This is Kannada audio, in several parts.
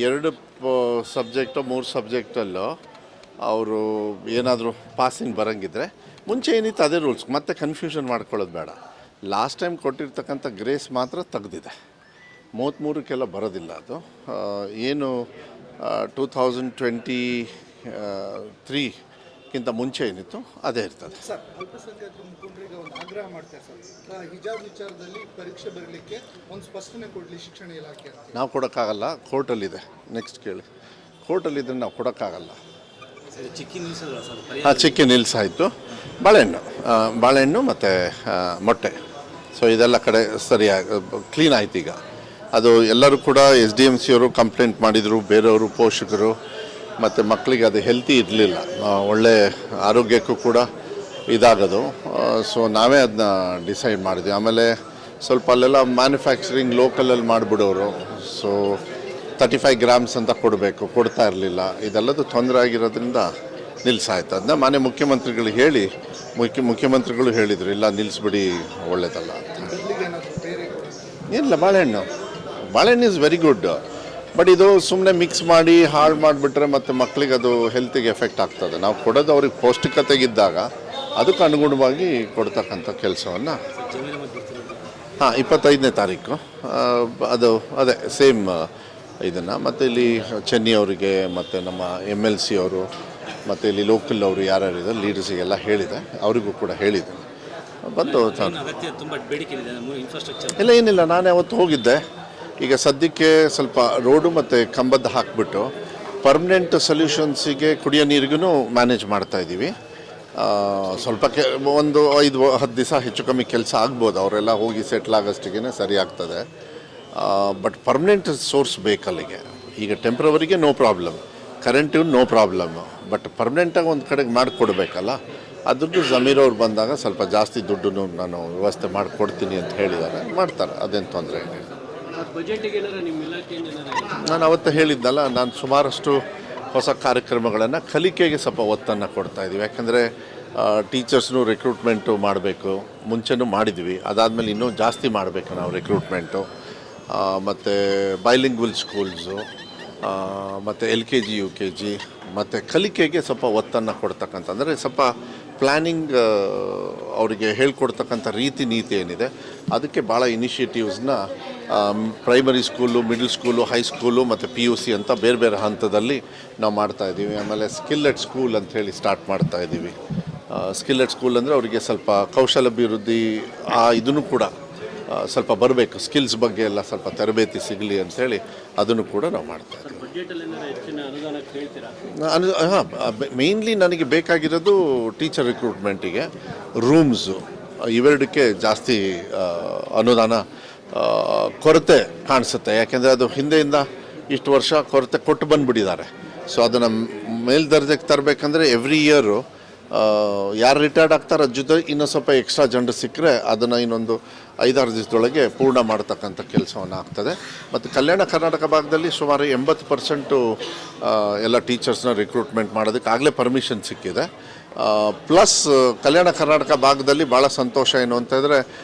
2 ಸಬ್ಜೆಕ್ಟು 3 ಸಬ್ಜೆಕ್ಟಲ್ಲೂ ಅವರು ಏನಾದರೂ ಪಾಸಿಂಗ್ ಬರೋಂಗಿದ್ರೆ ಮುಂಚೆ ಏನಿತ್ತು ಅದೇ ರೂಲ್ಸ್, ಮತ್ತೆ ಕನ್ಫ್ಯೂಷನ್ ಮಾಡ್ಕೊಳ್ಳೋದು ಬೇಡ. ಲಾಸ್ಟ್ ಟೈಮ್ ಕೊಟ್ಟಿರ್ತಕ್ಕಂಥ ಗ್ರೇಸ್ ಮಾತ್ರ ತೆಗೆದಿದೆ, 33ಕ್ಕೆಲ್ಲ ಬರೋದಿಲ್ಲ. ಅದು ಏನು 2023ಗಿಂತ ಮುಂಚೆ ಏನಿತ್ತು ಅದೇ ಇರ್ತದೆ. ಸರ್, ಅಲ್ಪಸಂಖ್ಯಾತರ ಮುಖಂಡರಿಗೆ ಒಂದು ಆಗ್ರಹ ಮಾಡ್ತಾರೆ ಸರ್, ಹಿಜಾಬ್ ವಿಚಾರದಲ್ಲಿ ಪರೀಕ್ಷೆ ಬರಲಿಕ್ಕೆ ಒಂದು ಸ್ಪಷ್ಟನೆ ಕೊಡಲಿ ಶಿಕ್ಷಣ ಇಲಾಖೆ ಅಂತ. ನಾವು ಕೊಡೋಕ್ಕಾಗಲ್ಲ, ಕೋರ್ಟಲ್ಲಿದೆ. ನೆಕ್ಸ್ಟ್ ಕೇಳಿ, ಕೋರ್ಟಲ್ಲಿದ್ದರೆ ನಾವು ಕೊಡೋಕ್ಕಾಗಲ್ಲ. ಹಾಂ, ಚಿಕ್ಕಿ ನಿಲ್ಲಿಸಾಯಿತು. ಬಾಳೆಹಣ್ಣು ಮತ್ತು ಮೊಟ್ಟೆ, ಸೊ ಇದೆಲ್ಲ ಕಡೆ ಸರಿಯಾಗಿ ಕ್ಲೀನ್ ಆಯ್ತು. ಈಗ ಅದು ಎಲ್ಲರೂ ಕೂಡ SDMC ಅವರು ಕಂಪ್ಲೇಂಟ್ ಮಾಡಿದರು, ಬೇರೆಯವರು ಪೋಷಕರು, ಮತ್ತು ಮಕ್ಕಳಿಗೆ ಅದು ಹೆಲ್ತಿ ಇರಲಿಲ್ಲ, ಒಳ್ಳೆ ಆರೋಗ್ಯಕ್ಕೂ ಕೂಡ ಇದಾಗೋದು. ಸೊ ನಾವೇ ಅದನ್ನ ಡಿಸೈಡ್ ಮಾಡಿದ್ವಿ. ಆಮೇಲೆ ಸ್ವಲ್ಪ ಅಲ್ಲೆಲ್ಲ ಮ್ಯಾನುಫ್ಯಾಕ್ಚರಿಂಗ್ ಲೋಕಲಲ್ಲಿ ಮಾಡಿಬಿಡೋರು, ಸೊ 35 ಗ್ರಾಮ್ಸ್ ಅಂತ ಕೊಡ್ತಾ ಇರಲಿಲ್ಲ. ಇದೆಲ್ಲದು ತೊಂದರೆ ಆಗಿರೋದ್ರಿಂದ ನಿಲ್ಲಿಸಾಯ್ತು. ಅದನ್ನ ಮಾನ್ಯ ಮುಖ್ಯಮಂತ್ರಿಗಳಿಗೆ ಹೇಳಿ ಮುಖ್ಯಮಂತ್ರಿಗಳು ಹೇಳಿದರು, ಇಲ್ಲ ನಿಲ್ಲಿಸ್ಬಿಡಿ, ಒಳ್ಳೇದಲ್ಲ ಅಂತ. ಇಲ್ಲ, ಬಾಳೆಹಣ್ಣು ಈಸ್ ವೆರಿ ಗುಡ್, ಬಟ್ ಇದು ಸುಮ್ಮನೆ ಮಿಕ್ಸ್ ಮಾಡಿ ಹಾಳು ಮಾಡಿಬಿಟ್ರೆ ಮತ್ತು ಮಕ್ಕಳಿಗೆ ಅದು ಹೆಲ್ತಿಗೆ ಎಫೆಕ್ಟ್ ಆಗ್ತದೆ. ನಾವು ಕೊಡೋದು ಅವ್ರಿಗೆ ಪೌಷ್ಟಿಕತೆಗಿದ್ದಾಗ ಅದಕ್ಕೆ ಅನುಗುಣವಾಗಿ ಕೊಡ್ತಕ್ಕಂಥ ಕೆಲಸವನ್ನು 25ನೇ ತಾರೀಕು ಅದು ಅದೇ ಸೇಮ್ ಇದನ್ನು. ಮತ್ತು ಇಲ್ಲಿ ಚೆನ್ನಿ ಅವರಿಗೆ ಮತ್ತು ನಮ್ಮ MLC ಅವರು ಮತ್ತು ಇಲ್ಲಿ ಲೋಕಲ್ ಅವರು ಯಾರ್ಯಾರಿದೆ ಲೀಡರ್ಸಿಗೆಲ್ಲ ಹೇಳಿದೆ, ಅವರಿಗೂ ಕೂಡ ಹೇಳಿದೆ. ಬಂದು ಏನಿಲ್ಲ, ನಾನೇ ಅವತ್ತು ಹೋಗಿದ್ದೆ. ಈಗ ಸದ್ಯಕ್ಕೆ ಸ್ವಲ್ಪ ರೋಡು ಮತ್ತು ಕಂಬದ್ದು ಹಾಕಿಬಿಟ್ಟು ಪರ್ಮನೆಂಟ್ ಸೊಲ್ಯೂಷನ್ಸಿಗೆ ಕುಡಿಯೋ ನೀರಿಗೂ ಮ್ಯಾನೇಜ್ ಮಾಡ್ತಾಯಿದ್ದೀವಿ. ಸ್ವಲ್ಪ ಒಂದು 5-10 ದಿವಸ ಹೆಚ್ಚು ಕಮ್ಮಿ ಕೆಲಸ ಆಗ್ಬೋದು, ಅವರೆಲ್ಲ ಹೋಗಿ ಸೆಟ್ಲ್ ಆಗೋಷ್ಟಿಗೆ ಸರಿ ಆಗ್ತದೆ. ಬಟ್ ಪರ್ಮನೆಂಟ್ ಸೋರ್ಸ್ ಬೇಕಲ್ಲಿಗೆ. ಈಗ ಟೆಂಪ್ರವರಿಗೆ ನೋ ಪ್ರಾಬ್ಲಮ್, ಕರೆಂಟಿಗೂ ನೋ ಪ್ರಾಬ್ಲಮ್, ಬಟ್ ಪರ್ಮನೆಂಟಾಗಿ ಒಂದು ಕಡೆಗೆ ಮಾಡಿಕೊಡ್ಬೇಕಲ್ಲ. ಅದ್ರದ್ದು ಜಮೀರ್ ಅವ್ರು ಬಂದಾಗ ಸ್ವಲ್ಪ ಜಾಸ್ತಿ ದುಡ್ಡು ನಾನು ವ್ಯವಸ್ಥೆ ಮಾಡಿಕೊಡ್ತೀನಿ ಅಂತ ಹೇಳಿದ್ದಾರೆ, ಮಾಡ್ತಾರೆ, ಅದೇನು ತೊಂದರೆ ಇಲ್ಲ. ನಾನು ಅವತ್ತು ಹೇಳಿದ್ನಲ್ಲ, ನಾನು ಸುಮಾರಷ್ಟು ಹೊಸ ಕಾರ್ಯಕ್ರಮಗಳನ್ನು ಕಲಿಕೆಗೆ ಸ್ವಲ್ಪ ಒತ್ತನ್ನು ಕೊಡ್ತಾಯಿದ್ದೀವಿ. ಯಾಕಂದರೆ ಟೀಚರ್ಸ್ನು ರಿಕ್ರೂಟ್ಮೆಂಟು ಮಾಡಬೇಕು, ಮುಂಚೆನೂ ಮಾಡಿದ್ವಿ, ಅದಾದಮೇಲೆ ಇನ್ನೂ ಜಾಸ್ತಿ ಮಾಡಬೇಕು ನಾವು ರಿಕ್ರೂಟ್ಮೆಂಟು. ಮತ್ತು ಬೈಲಿಂಗ್ವಲ್ ಸ್ಕೂಲ್ಸು ಮತ್ತು LKG UKG ಮತ್ತು ಕಲಿಕೆಗೆ ಸ್ವಲ್ಪ ಒತ್ತನ್ನು ಕೊಡ್ತಕ್ಕಂಥ, ಅಂದರೆ ಸ್ವಲ್ಪ ಪ್ಲ್ಯಾನಿಂಗ್ ಅವರಿಗೆ ಹೇಳ್ಕೊಡ್ತಕ್ಕಂಥ ನೀತಿ ಏನಿದೆ ಅದಕ್ಕೆ ಭಾಳ ಇನಿಷಿಯೇಟಿವ್ಸ್ನ primary school, middle school, high school ಮತ್ತು PUC ಅಂತ ಬೇರೆ ಬೇರೆ ಹಂತದಲ್ಲಿ ನಾವು ಮಾಡ್ತಾಯಿದ್ದೀವಿ. ಆಮೇಲೆ ಸ್ಕಿಲ್ಲೆಟ್ ಸ್ಕೂಲ್ ಅಂಥೇಳಿ ಸ್ಟಾರ್ಟ್ ಮಾಡ್ತಾಯಿದ್ದೀವಿ. ಸ್ಕಿಲ್ಲೆಟ್ ಸ್ಕೂಲ್ ಅಂದರೆ ಅವರಿಗೆ ಸ್ವಲ್ಪ ಕೌಶಲಾಭಿವೃದ್ಧಿ ಇದನ್ನು ಕೂಡ ಸ್ವಲ್ಪ ಬರಬೇಕು, ಸ್ಕಿಲ್ಸ್ ಬಗ್ಗೆ ಎಲ್ಲ ಸ್ವಲ್ಪ ತರಬೇತಿ ಸಿಗಲಿ ಅಂಥೇಳಿ ಅದನ್ನು ಕೂಡ ನಾವು ಮಾಡ್ತಾಯಿದ್ದೀವಿ. ಹಾಂ, ಮೇಯ್ನ್ಲಿ ನನಗೆ ಬೇಕಾಗಿರೋದು ಟೀಚರ್ ರಿಕ್ರೂಟ್ಮೆಂಟಿಗೆ ರೂಮ್ಸು, ಇವೆರಡಕ್ಕೆ ಜಾಸ್ತಿ ಅನುದಾನ ಕೊರತೆ ಕಾಣಿಸುತ್ತೆ. ಯಾಕೆಂದರೆ ಅದು ಹಿಂದೆಯಿಂದ ಇಷ್ಟು ವರ್ಷ ಕೊರತೆ ಕೊಟ್ಟು ಬಂದುಬಿಟ್ಟಿದ್ದಾರೆ. ಸೊ ಅದನ್ನು ಮೇಲ್ದರ್ಜೆಗೆ ತರಬೇಕಂದ್ರೆ ಎವ್ರಿ ಇಯರು ಯಾರು ರಿಟೈರ್ಡ್ ಆಗ್ತಾರೆ ಅದ್ರ ಜೊತೆ ಇನ್ನೂ ಸ್ವಲ್ಪ ಎಕ್ಸ್ಟ್ರಾ ಜನರು ಸಿಕ್ಕರೆ ಅದನ್ನು ಇನ್ನೊಂದು 5-6 ದಿವಸದೊಳಗೆ ಪೂರ್ಣ ಮಾಡ್ತಕ್ಕಂಥ ಕೆಲಸವನ್ನು ಆಗ್ತದೆ. ಮತ್ತು ಕಲ್ಯಾಣ ಕರ್ನಾಟಕ ಭಾಗದಲ್ಲಿ ಸುಮಾರು 80% ಎಲ್ಲ ಟೀಚರ್ಸ್ನ ರಿಕ್ರೂಟ್ಮೆಂಟ್ ಮಾಡೋದಕ್ಕೆ ಆಗಲೇ ಪರ್ಮಿಷನ್ ಸಿಕ್ಕಿದೆ. ಪ್ಲಸ್ ಕಲ್ಯಾಣ ಕರ್ನಾಟಕ ಭಾಗದಲ್ಲಿ ಭಾಳ ಸಂತೋಷ ಏನು ಅಂತಂದರೆ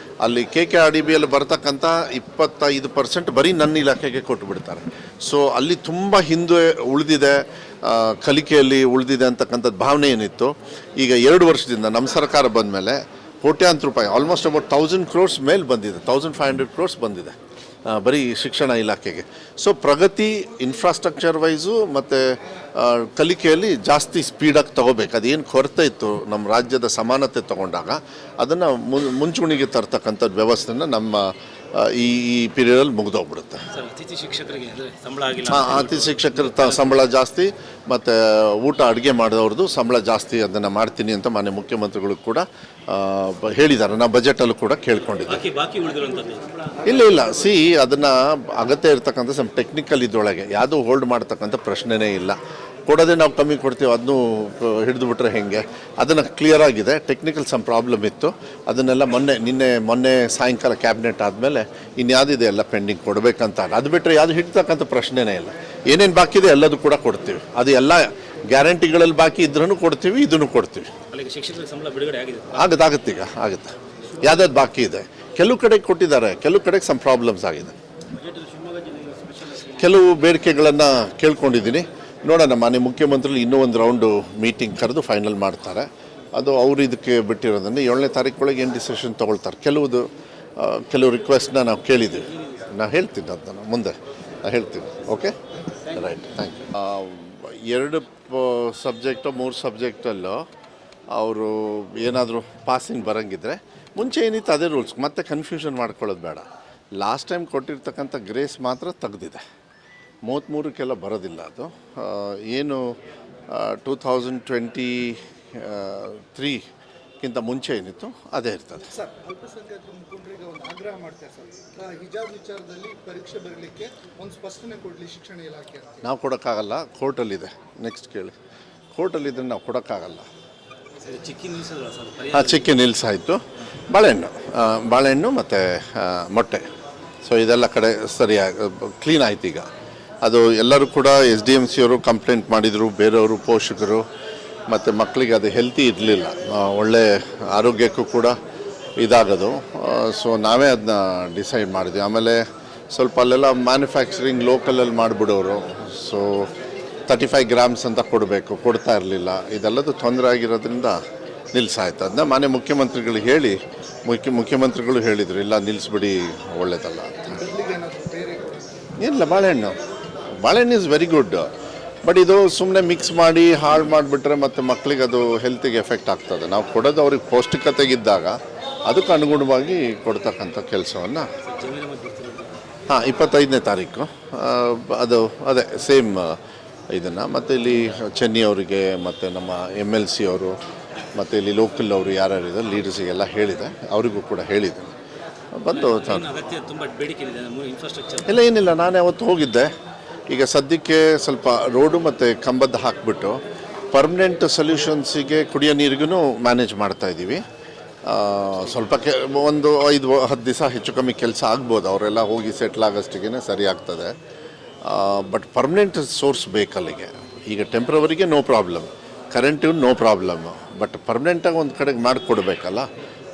ಅಲ್ಲಿ KKRDBಯಲ್ಲಿ ಬರ್ತಕ್ಕಂಥ 25% ಬರೀ ನನ್ನ ಇಲಾಖೆಗೆ ಕೊಟ್ಟುಬಿಡ್ತಾರೆ. ಸೊ ಅಲ್ಲಿ ತುಂಬ ಹಿಂದೆ ಉಳಿದಿದೆ, ಕಲಿಕೆಯಲ್ಲಿ ಉಳಿದಿದೆ ಅಂತಕ್ಕಂಥದ್ದು ಭಾವನೆ ಏನಿತ್ತು. ಈಗ 2 ವರ್ಷದಿಂದ ನಮ್ಮ ಸರ್ಕಾರ ಬಂದ ಮೇಲೆ ಕೋಟ್ಯಾಂತರ ರೂಪಾಯಿ, ಆಲ್ಮೋಸ್ಟ್ ಅಬೌಟ್ 1000 crores ಮೇಲೆ ಬಂದಿದೆ, 1500 crores ಬಂದಿದೆ ಬರೀ ಶಿಕ್ಷಣ ಇಲಾಖೆಗೆ. ಸೊ ಪ್ರಗತಿ ಇನ್ಫ್ರಾಸ್ಟ್ರಕ್ಚರ್ ವೈಸು ಮತ್ತು ಕಲಿಕೆಯಲ್ಲಿ ಜಾಸ್ತಿ ಸ್ಪೀಡಾಗಿ ತೊಗೋಬೇಕು. ಅದೇನು ಕೊರತೆ ಇತ್ತು ನಮ್ಮ ರಾಜ್ಯದ ಸಮಾನತೆ ತೊಗೊಂಡಾಗ ಅದನ್ನು ಮುಂಚೂಣಿಗೆ ತರ್ತಕ್ಕಂಥದ್ದು ವ್ಯವಸ್ಥೆನ ನಮ್ಮ ಈ ಪೀರಿಯಡಲ್ಲಿ ಮುಗಿದೋಗ್ಬಿಡುತ್ತೆ. ಅತಿಥಿ ಶಿಕ್ಷಕರ ಸಂಬಳ ಜಾಸ್ತಿ ಮತ್ತು ಊಟ ಅಡುಗೆ ಮಾಡಿದವ್ರದ್ದು ಸಂಬಳ ಜಾಸ್ತಿ ಅದನ್ನು ಮಾಡ್ತೀನಿ ಅಂತ ಮಾನ್ಯ ಮುಖ್ಯಮಂತ್ರಿಗಳು ಕೂಡ ಹೇಳಿದ್ದಾರೆ. ನಾವು ಬಜೆಟಲ್ಲೂ ಕೂಡ ಕೇಳ್ಕೊಂಡಿದ್ದೀವಿ. ಇಲ್ಲ ಅದನ್ನು ಅಗತ್ಯ ಇರ್ತಕ್ಕಂಥ ಸಮ್ ಟೆಕ್ನಿಕಲ್ ಇದ್ರೊಳಗೆ ಯಾವುದೂ ಹೋಲ್ಡ್ ಮಾಡ್ತಕ್ಕಂಥ ಪ್ರಶ್ನೆನೇ ಇಲ್ಲ. ಕೊಡೋದೇ ನಾವು ಕಮ್ಮಿ ಕೊಡ್ತೀವಿ, ಅದನ್ನು ಹಿಡಿದು ಬಿಟ್ರೆ ಹೇಗೆ, ಅದನ್ನು ಕ್ಲಿಯರ್ ಆಗಿದೆ. ಟೆಕ್ನಿಕಲ್ ಸಮ್ ಪ್ರಾಬ್ಲಮ್ ಇತ್ತು, ಅದನ್ನೆಲ್ಲ ಮೊನ್ನೆ ಸಾಯಂಕಾಲ ಕ್ಯಾಬಿನೆಟ್ ಆದಮೇಲೆ ಇನ್ಯಾವುದಿದೆ ಎಲ್ಲ ಪೆಂಡಿಂಗ್ ಕೊಡಬೇಕಂತ. ಅದು ಬಿಟ್ಟರೆ ಯಾವುದು ಹಿಡ್ತಕ್ಕಂಥ ಪ್ರಶ್ನೆನೇ ಇಲ್ಲ. ಏನೇನು ಬಾಕಿ ಇದೆ ಎಲ್ಲದೂ ಕೂಡ ಕೊಡ್ತೀವಿ. ಅದು ಎಲ್ಲ ಗ್ಯಾರಂಟಿಗಳಲ್ಲಿ ಬಾಕಿ ಇದ್ರೂ ಕೊಡ್ತೀವಿ, ಇದನ್ನು ಕೊಡ್ತೀವಿ. ಆಗುತ್ತೆ ಯಾವ್ದಾದ್ರು ಬಾಕಿ ಇದೆ. ಕೆಲವು ಕಡೆಗೆ ಕೊಟ್ಟಿದ್ದಾರೆ, ಕೆಲವು ಕಡೆಗೆ ಸಮ್ ಪ್ರಾಬ್ಲಮ್ಸ್ ಆಗಿದೆ. ಕೆಲವು ಬೇಡಿಕೆಗಳನ್ನು ಕೇಳ್ಕೊಂಡಿದ್ದೀನಿ. ನೋಡೋಣ, ಮಾನ್ಯ ಮುಖ್ಯಮಂತ್ರಿಗಳು ಇನ್ನೂ ಒಂದು ರೌಂಡು ಮೀಟಿಂಗ್ ಕರೆದು ಫೈನಲ್ ಮಾಡ್ತಾರೆ. ಅದು ಅವರು ಇದಕ್ಕೆ ಬಿಟ್ಟಿರೋದನ್ನು 7ನೇ ತಾರೀಕು ಏನು ಡಿಸಿಷನ್ ತೊಗೊಳ್ತಾರೆ. ಕೆಲವು ರಿಕ್ವೆಸ್ಟ್ನ ನಾವು ಕೇಳಿದ್ದೀವಿ. ನಾನು ಹೇಳ್ತೀನಿ ಅದನ್ನು ಮುಂದೆ ಹೇಳ್ತೀನಿ. Okay, right, thank you. 2 subject 3 ಸಬ್ಜೆಕ್ಟಲ್ಲೂ ಅವರು ಏನಾದರೂ ಪಾಸಿಂಗ್ ಬರೋಂಗಿದ್ರೆ ಮುಂಚೆ ಏನಿತ್ತು ಅದೇ ರೂಲ್ಸ್, ಮತ್ತೆ ಕನ್ಫ್ಯೂಷನ್ ಮಾಡ್ಕೊಳ್ಳೋದು ಬೇಡ. ಲಾಸ್ಟ್ ಟೈಮ್ ಕೊಟ್ಟಿರ್ತಕ್ಕಂಥ ಗ್ರೇಸ್ ಮಾತ್ರ ತೆಗ್ದಿದೆ. 33ಕ್ಕೆಲ್ಲ ಬರೋದಿಲ್ಲ. ಅದು ಏನು 2023ಗಿಂತ ಮುಂಚೆ ಏನಿತ್ತು ಅದೇ ಇರ್ತದೆ. ಸರ್, ಅಲ್ಪಸಂಖ್ಯಾತರ ಮುಖಂಡರಿಗೆ ಒಂದು ಆಗ್ರಹ ಮಾಡ್ತಾರೆ ಸರ್, ಹಿಜಾಬ್ ವಿಚಾರದಲ್ಲಿ ಪರೀಕ್ಷೆ ಬರಲಿಕ್ಕೆ ಒಂದು ಸ್ಪಷ್ಟನೆ ಕೊಡಲಿ ಶಿಕ್ಷಣ ಇಲಾಖೆ ಅಂತ. ನಾವು ಕೊಡೋಕ್ಕಾಗಲ್ಲ, ಕೋರ್ಟಲ್ಲಿದೆ. ನೆಕ್ಸ್ಟ್ ಕೇಳಿ, ಕೋರ್ಟಲ್ಲಿದ್ದರೆ ನಾವು ಕೊಡೋಕ್ಕಾಗಲ್ಲ. ಹಾಂ, ಚಿಕ್ಕಿ ನಿಲ್ಲಿಸಾಯಿತು. ಬಾಳೆಹಣ್ಣು ಮತ್ತು ಮೊಟ್ಟೆ, ಸೊ ಇದೆಲ್ಲ ಕಡೆ ಸರಿಯಾಗಿ ಕ್ಲೀನ್ ಆಯ್ತು. ಈಗ ಅದು ಎಲ್ಲರೂ ಕೂಡ SDMC ಅವರು ಕಂಪ್ಲೇಂಟ್ ಮಾಡಿದರು, ಬೇರೆಯವರು, ಪೋಷಕರು, ಮತ್ತು ಮಕ್ಕಳಿಗೆ ಅದು ಹೆಲ್ತಿ ಇರಲಿಲ್ಲ, ಒಳ್ಳೆ ಆರೋಗ್ಯಕ್ಕೂ ಕೂಡ ಇದಾಗೋದು. ಸೊ ನಾವೇ ಅದನ್ನ ಡಿಸೈಡ್ ಮಾಡಿದ್ವಿ. ಆಮೇಲೆ ಸ್ವಲ್ಪ ಅಲ್ಲೆಲ್ಲ ಮ್ಯಾನುಫ್ಯಾಕ್ಚರಿಂಗ್ ಲೋಕಲಲ್ಲಿ ಮಾಡಿಬಿಡೋರು. ಸೊ 35 ಗ್ರಾಮ್ಸ್ ಅಂತ ಕೊಡ್ತಾ ಇರಲಿಲ್ಲ. ಇದೆಲ್ಲದು ತೊಂದರೆ ಆಗಿರೋದ್ರಿಂದ ನಿಲ್ಲಿಸಾಯ್ತು. ಅದನ್ನ ಮಾನ್ಯ ಮುಖ್ಯಮಂತ್ರಿಗಳಿಗೆ ಹೇಳಿ ಮುಖ್ಯಮಂತ್ರಿಗಳು ಹೇಳಿದರು, ಇಲ್ಲ ನಿಲ್ಲಿಸ್ಬಿಡಿ, ಒಳ್ಳೇದಲ್ಲ ಅಂತ. ಇಲ್ಲ, ಬಾಳೆಹಣ್ಣು ಈಸ್ ವೆರಿ ಗುಡ್. ಬಟ್ ಇದು ಸುಮ್ಮನೆ ಮಿಕ್ಸ್ ಮಾಡಿ ಹಾಳು ಮಾಡಿಬಿಟ್ರೆ ಮತ್ತು ಮಕ್ಕಳಿಗೆ ಅದು ಹೆಲ್ತಿಗೆ ಎಫೆಕ್ಟ್ ಆಗ್ತದೆ. ನಾವು ಕೊಡೋದು ಅವ್ರಿಗೆ ಪೌಷ್ಟಿಕತೆಗಿದ್ದಾಗ ಅದಕ್ಕೆ ಅನುಗುಣವಾಗಿ ಕೊಡ್ತಕ್ಕಂಥ ಕೆಲಸವನ್ನು 25ನೇ ತಾರೀಕು ಅದೇ ಸೇಮ್ ಇದನ್ನು. ಮತ್ತು ಇಲ್ಲಿ ಚೆನ್ನಿ ಅವರಿಗೆ ಮತ್ತು ನಮ್ಮ MLC ಅವರು ಮತ್ತು ಇಲ್ಲಿ ಲೋಕಲ್ ಅವರು ಯಾರ್ಯಾರಿದೆ ಲೀಡರ್ಸಿಗೆಲ್ಲ ಹೇಳಿದೆ, ಅವರಿಗೂ ಕೂಡ ಹೇಳಿದೆ. ಬಂದು ಏನಿಲ್ಲ, ನಾನೇ ಅವತ್ತು ಹೋಗಿದ್ದೆ. ಈಗ ಸದ್ಯಕ್ಕೆ ಸ್ವಲ್ಪ ರೋಡು ಮತ್ತು ಕಂಬದ್ದು ಹಾಕಿಬಿಟ್ಟು ಪರ್ಮನೆಂಟ್ ಸೊಲ್ಯೂಷನ್ಸಿಗೆ ಕುಡಿಯೋ ನೀರಿಗೂ ಮ್ಯಾನೇಜ್ ಮಾಡ್ತಾಯಿದ್ದೀವಿ. ಸ್ವಲ್ಪ ಒಂದು 5-10 ದಿವಸ ಹೆಚ್ಚು ಕಮ್ಮಿ ಕೆಲಸ ಆಗ್ಬೋದು. ಅವರೆಲ್ಲ ಹೋಗಿ ಸೆಟ್ಲ್ ಆಗೋಷ್ಟಿಗೆ ಸರಿ ಆಗ್ತದೆ. ಬಟ್ ಪರ್ಮನೆಂಟ್ ಸೋರ್ಸ್ ಬೇಕಲ್ಲಿಗೆ. ಈಗ ಟೆಂಪ್ರವರಿಗೆ ನೋ ಪ್ರಾಬ್ಲಮ್, ಕರೆಂಟಿಗೂ ನೋ ಪ್ರಾಬ್ಲಮ್, ಬಟ್ ಪರ್ಮನೆಂಟಾಗಿ ಒಂದು ಕಡೆಗೆ ಮಾಡಿಕೊಡ್ಬೇಕಲ್ಲ.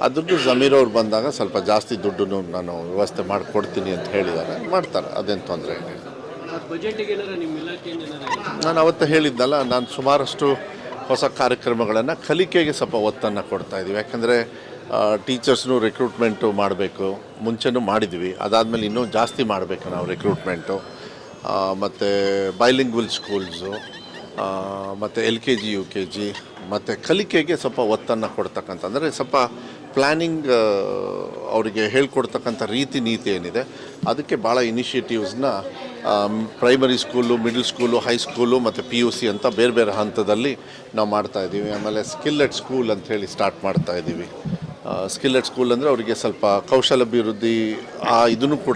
ಅದ್ರದ್ದು ಜಮೀರ್ ಅವ್ರು ಬಂದಾಗ ಸ್ವಲ್ಪ ಜಾಸ್ತಿ ದುಡ್ಡು ನಾನು ವ್ಯವಸ್ಥೆ ಮಾಡಿಕೊಡ್ತೀನಿ ಅಂತ ಹೇಳಿದ್ದಾರೆ, ಮಾಡ್ತಾರೆ, ಅದೇನು ತೊಂದರೆ ಇಲ್ಲ. ನಾನು ಅವತ್ತು ಹೇಳಿದ್ನಲ್ಲ, ನಾನು ಸುಮಾರಷ್ಟು ಹೊಸ ಕಾರ್ಯಕ್ರಮಗಳನ್ನು ಕಲಿಕೆಗೆ ಸ್ವಲ್ಪ ಒತ್ತನ್ನು ಕೊಡ್ತಾಯಿದ್ದೀವಿ. ಯಾಕಂದರೆ ಟೀಚರ್ಸ್ನು ರಿಕ್ರೂಟ್ಮೆಂಟು ಮಾಡಬೇಕು, ಮುಂಚೆನೂ ಮಾಡಿದ್ವಿ, ಅದಾದಮೇಲೆ ಇನ್ನೂ ಜಾಸ್ತಿ ಮಾಡಬೇಕು ನಾವು ರಿಕ್ರೂಟ್ಮೆಂಟು. ಮತ್ತು ಬೈಲಿಂಗ್ವಲ್ ಸ್ಕೂಲ್ಸು, ಮತ್ತು LKG UKG, ಮತ್ತು ಕಲಿಕೆಗೆ ಸ್ವಲ್ಪ ಒತ್ತನ್ನು ಕೊಡ್ತಕ್ಕಂಥ, ಅಂದರೆ ಸ್ವಲ್ಪ ಪ್ಲ್ಯಾನಿಂಗ್ ಅವರಿಗೆ ಹೇಳ್ಕೊಡ್ತಕ್ಕಂಥ ನೀತಿ ಏನಿದೆ ಅದಕ್ಕೆ ಭಾಳ ಇನಿಷಿಯೇಟಿವ್ಸ್ನ primary school, middle school, high school ಮತ್ತು PUC ಅಂತ ಬೇರೆ ಬೇರೆ ಹಂತದಲ್ಲಿ ನಾವು ಮಾಡ್ತಾಯಿದ್ದೀವಿ. ಆಮೇಲೆ ಸ್ಕಿಲ್ ಎಟ್ ಸ್ಕೂಲ್ ಅಂಥೇಳಿ ಸ್ಟಾರ್ಟ್ ಮಾಡ್ತಾಯಿದ್ದೀವಿ. ಸ್ಕಿಲ್ ಎಟ್ ಸ್ಕೂಲ್ ಅಂದರೆ ಅವರಿಗೆ ಸ್ವಲ್ಪ ಕೌಶಲ್ಯಾಭಿವೃದ್ಧಿ ಇದನ್ನು ಕೂಡ